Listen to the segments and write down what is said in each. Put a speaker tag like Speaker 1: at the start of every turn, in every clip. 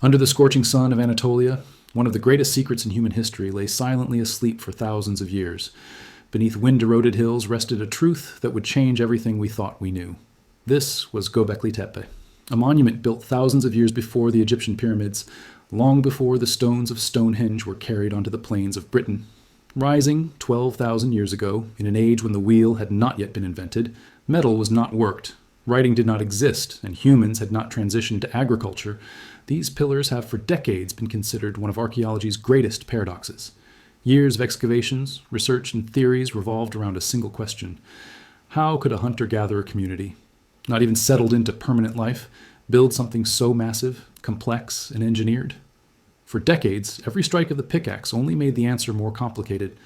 Speaker 1: Under the scorching sun of Anatolia, one of the greatest secrets in human history lay silently asleep for thousands of years. Beneath wind-eroded hills rested a truth that would change everything we thought we knew. This was Göbekli Tepe, a monument built thousands of years before the Egyptian pyramids, long before the stones of Stonehenge were carried onto the plains of Britain. Rising 12,000 years ago, in an age when the wheel had not yet been invented, metal was not worked, writing did not exist, and humans had not transitioned to agriculture, these pillars have for decades been considered one of archaeology's greatest paradoxes. Years of excavations, research, and theories revolved around a single question. How could a hunter-gatherer community, not even settled into permanent life, build something so massive, complex, and engineered? For decades, every strike of the pickaxe only made the answer more complicated.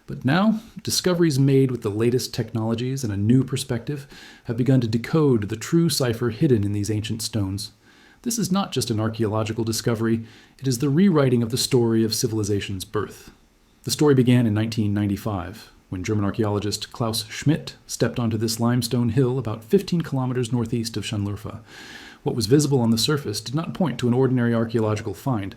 Speaker 1: But now, discoveries made with the latest technologies and a new perspective have begun to decode the true cipher hidden in these ancient stones. This is not just an archaeological discovery, it is the rewriting of the story of civilization's birth. The story began in 1995, when German archaeologist Klaus Schmidt stepped onto this limestone hill about 15 kilometers northeast of Schunlurfa. What was visible on the surface did not point to an ordinary archaeological find.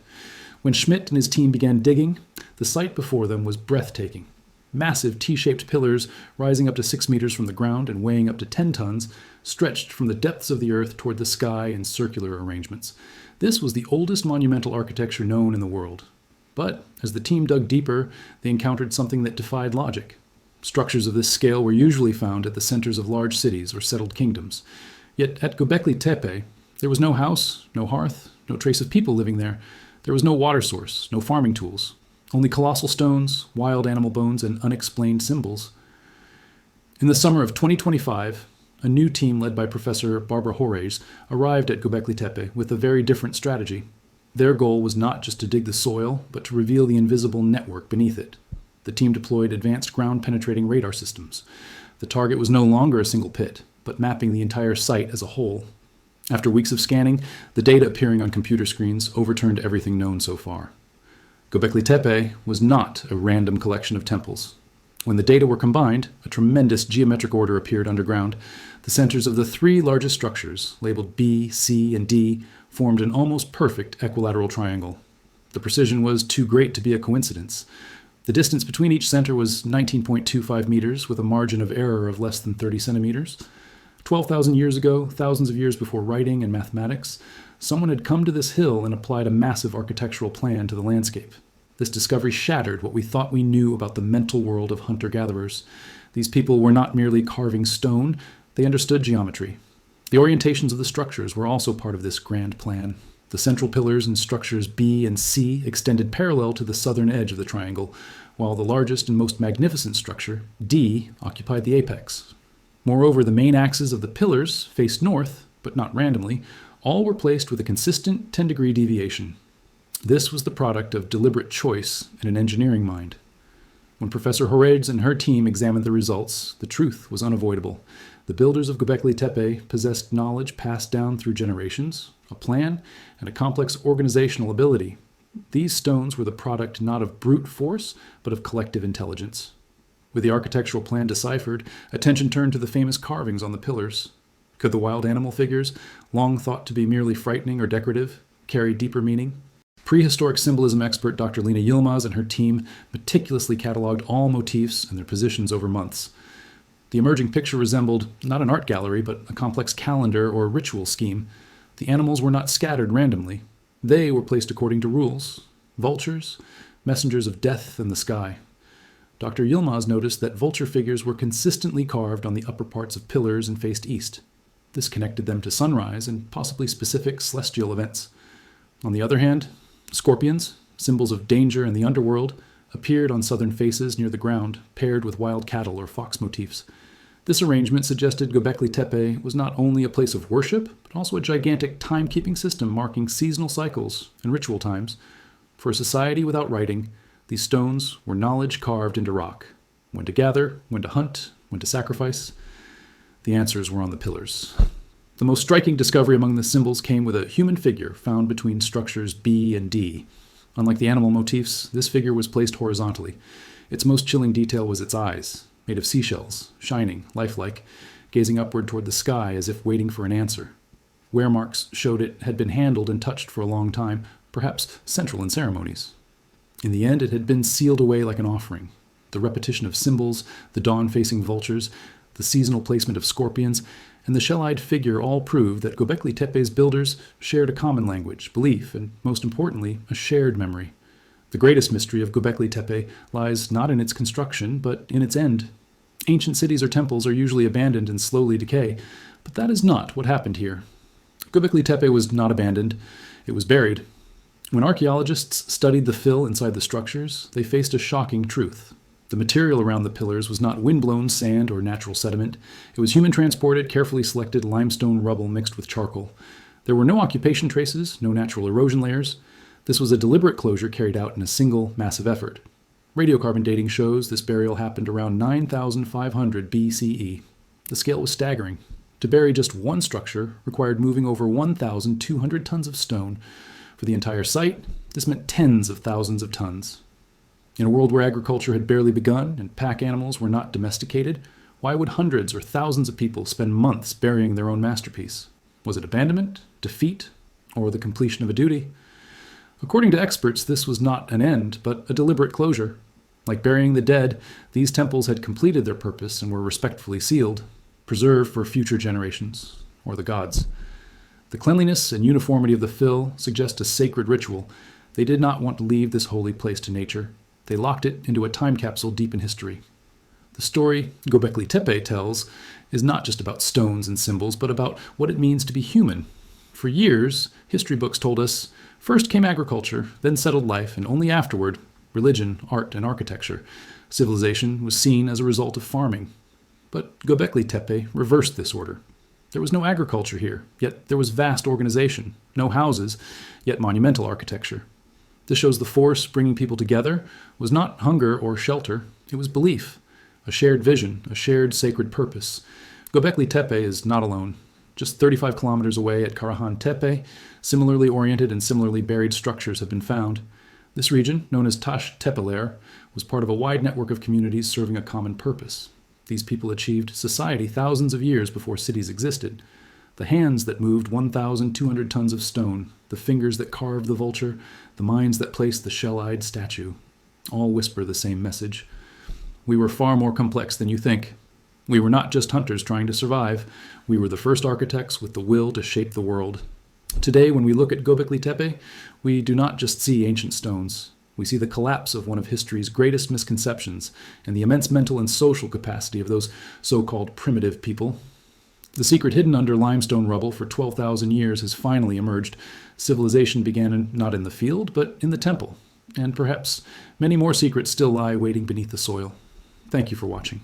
Speaker 1: When Schmidt and his team began digging, the sight before them was breathtaking. Massive T-shaped pillars, rising up to 6 meters from the ground and weighing up to 10 tons, stretched from the depths of the earth toward the sky in circular arrangements. This was the oldest monumental architecture known in the world. But as the team dug deeper, they encountered something that defied logic. Structures of this scale were usually found at the centers of large cities or settled kingdoms. Yet at Göbekli Tepe, there was no house, no hearth, no trace of people living there. There was no water source, no farming tools. Only colossal stones, wild animal bones, and unexplained symbols. In the summer of 2025, a new team led by Professor Barbara Horace arrived at Göbekli Tepe with a very different strategy. Their goal was not just to dig the soil, but to reveal the invisible network beneath it. The team deployed advanced ground-penetrating radar systems. The target was no longer a single pit, but mapping the entire site as a whole. After weeks of scanning, the data appearing on computer screens overturned everything known so far. Göbekli Tepe was not a random collection of temples. When the data were combined, a tremendous geometric order appeared underground. The centers of the 3 largest structures, labeled B, C, and D, formed an almost perfect equilateral triangle. The precision was too great to be a coincidence. The distance between each center was 19.25 meters, with a margin of error of less than 30 centimeters. 12,000 years ago, thousands of years before writing and mathematics, someone had come to this hill and applied a massive architectural plan to the landscape. This discovery shattered what we thought we knew about the mental world of hunter-gatherers. These people were not merely carving stone, they understood geometry. The orientations of the structures were also part of this grand plan. The central pillars and structures B and C extended parallel to the southern edge of the triangle, while the largest and most magnificent structure, D, occupied the apex. Moreover, the main axes of the pillars faced north, but not randomly. All were placed with a consistent 10-degree deviation. This was the product of deliberate choice and an engineering mind. When Professor Horace and her team examined the results, the truth was unavoidable. The builders of Göbekli Tepe possessed knowledge passed down through generations, a plan, and a complex organizational ability. These stones were the product not of brute force, but of collective intelligence. With the architectural plan deciphered, attention turned to the famous carvings on the pillars. Could the wild animal figures, long thought to be merely frightening or decorative, carry deeper meaning? Prehistoric symbolism expert Dr. Lena Yilmaz and her team meticulously cataloged all motifs and their positions over months. The emerging picture resembled not an art gallery, but a complex calendar or ritual scheme. The animals were not scattered randomly. They were placed according to rules. Vultures, messengers of death and the sky. Dr. Yilmaz noticed that vulture figures were consistently carved on the upper parts of pillars and faced east. This connected them to sunrise and possibly specific celestial events. On the other hand, scorpions, symbols of danger and the underworld, appeared on southern faces near the ground, paired with wild cattle or fox motifs. This arrangement suggested Göbekli Tepe was not only a place of worship, but also a gigantic time-keeping system marking seasonal cycles and ritual times. For a society without writing, these stones were knowledge carved into rock. When to gather, when to hunt, when to sacrifice. The answers were on the pillars. The most striking discovery among the symbols came with a human figure found between structures B and D. Unlike the animal motifs, this figure was placed horizontally. Its most chilling detail was its eyes, made of seashells, shining, lifelike, gazing upward toward the sky as if waiting for an answer. Wear marks showed it had been handled and touched for a long time, perhaps central in ceremonies. In the end, it had been sealed away like an offering. The repetition of symbols, the dawn-facing vultures, the seasonal placement of scorpions, and the shell-eyed figure all proved that Göbekli Tepe's builders shared a common language, belief, and, most importantly, a shared memory. The greatest mystery of Göbekli Tepe lies not in its construction, but in its end. Ancient cities or temples are usually abandoned and slowly decay, but that is not what happened here. Göbekli Tepe was not abandoned, it was buried. When archaeologists studied the fill inside the structures, they faced a shocking truth. The material around the pillars was not windblown sand or natural sediment. It was human-transported, carefully selected limestone rubble mixed with charcoal. There were no occupation traces, no natural erosion layers. This was a deliberate closure carried out in a single, massive effort. Radiocarbon dating shows this burial happened around 9,500 BCE. The scale was staggering. To bury just one structure required moving over 1,200 tons of stone. For the entire site, this meant tens of thousands of tons. In a world where agriculture had barely begun and pack animals were not domesticated, why would hundreds or thousands of people spend months burying their own masterpiece? Was it abandonment, defeat, or the completion of a duty? According to experts, this was not an end, but a deliberate closure. Like burying the dead, these temples had completed their purpose and were respectfully sealed, preserved for future generations, or the gods. The cleanliness and uniformity of the fill suggest a sacred ritual. They did not want to leave this holy place to nature. They locked it into a time capsule deep in history. The story Göbekli Tepe tells is not just about stones and symbols, but about what it means to be human. For years, history books told us, first came agriculture, then settled life, and only afterward, religion, art, and architecture. Civilization was seen as a result of farming. But Göbekli Tepe reversed this order. There was no agriculture here, yet there was vast organization. No houses, yet monumental architecture. This shows the force bringing people together was not hunger or shelter, it was belief, a shared vision, a shared sacred purpose. Göbekli Tepe is not alone. Just 35 kilometers away at Karahan Tepe, similarly oriented and similarly buried structures have been found. This region, known as Taş Tepeler, was part of a wide network of communities serving a common purpose. These people achieved society thousands of years before cities existed. The hands that moved 1,200 tons of stone, the fingers that carved the vulture, the minds that placed the shell-eyed statue, all whisper the same message. We were far more complex than you think. We were not just hunters trying to survive. We were the first architects with the will to shape the world. Today, when we look at Göbekli Tepe, we do not just see ancient stones. We see the collapse of one of history's greatest misconceptions and the immense mental and social capacity of those so-called primitive people. The secret hidden under limestone rubble for 12,000 years has finally emerged. Civilization began not in the field, but in the temple. And perhaps many more secrets still lie waiting beneath the soil. Thank you for watching.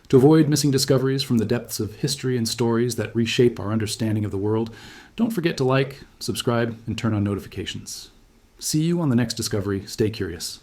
Speaker 1: To avoid missing discoveries from the depths of history and stories that reshape our understanding of the world, don't forget to like, subscribe, and turn on notifications. See you on the next discovery. Stay curious.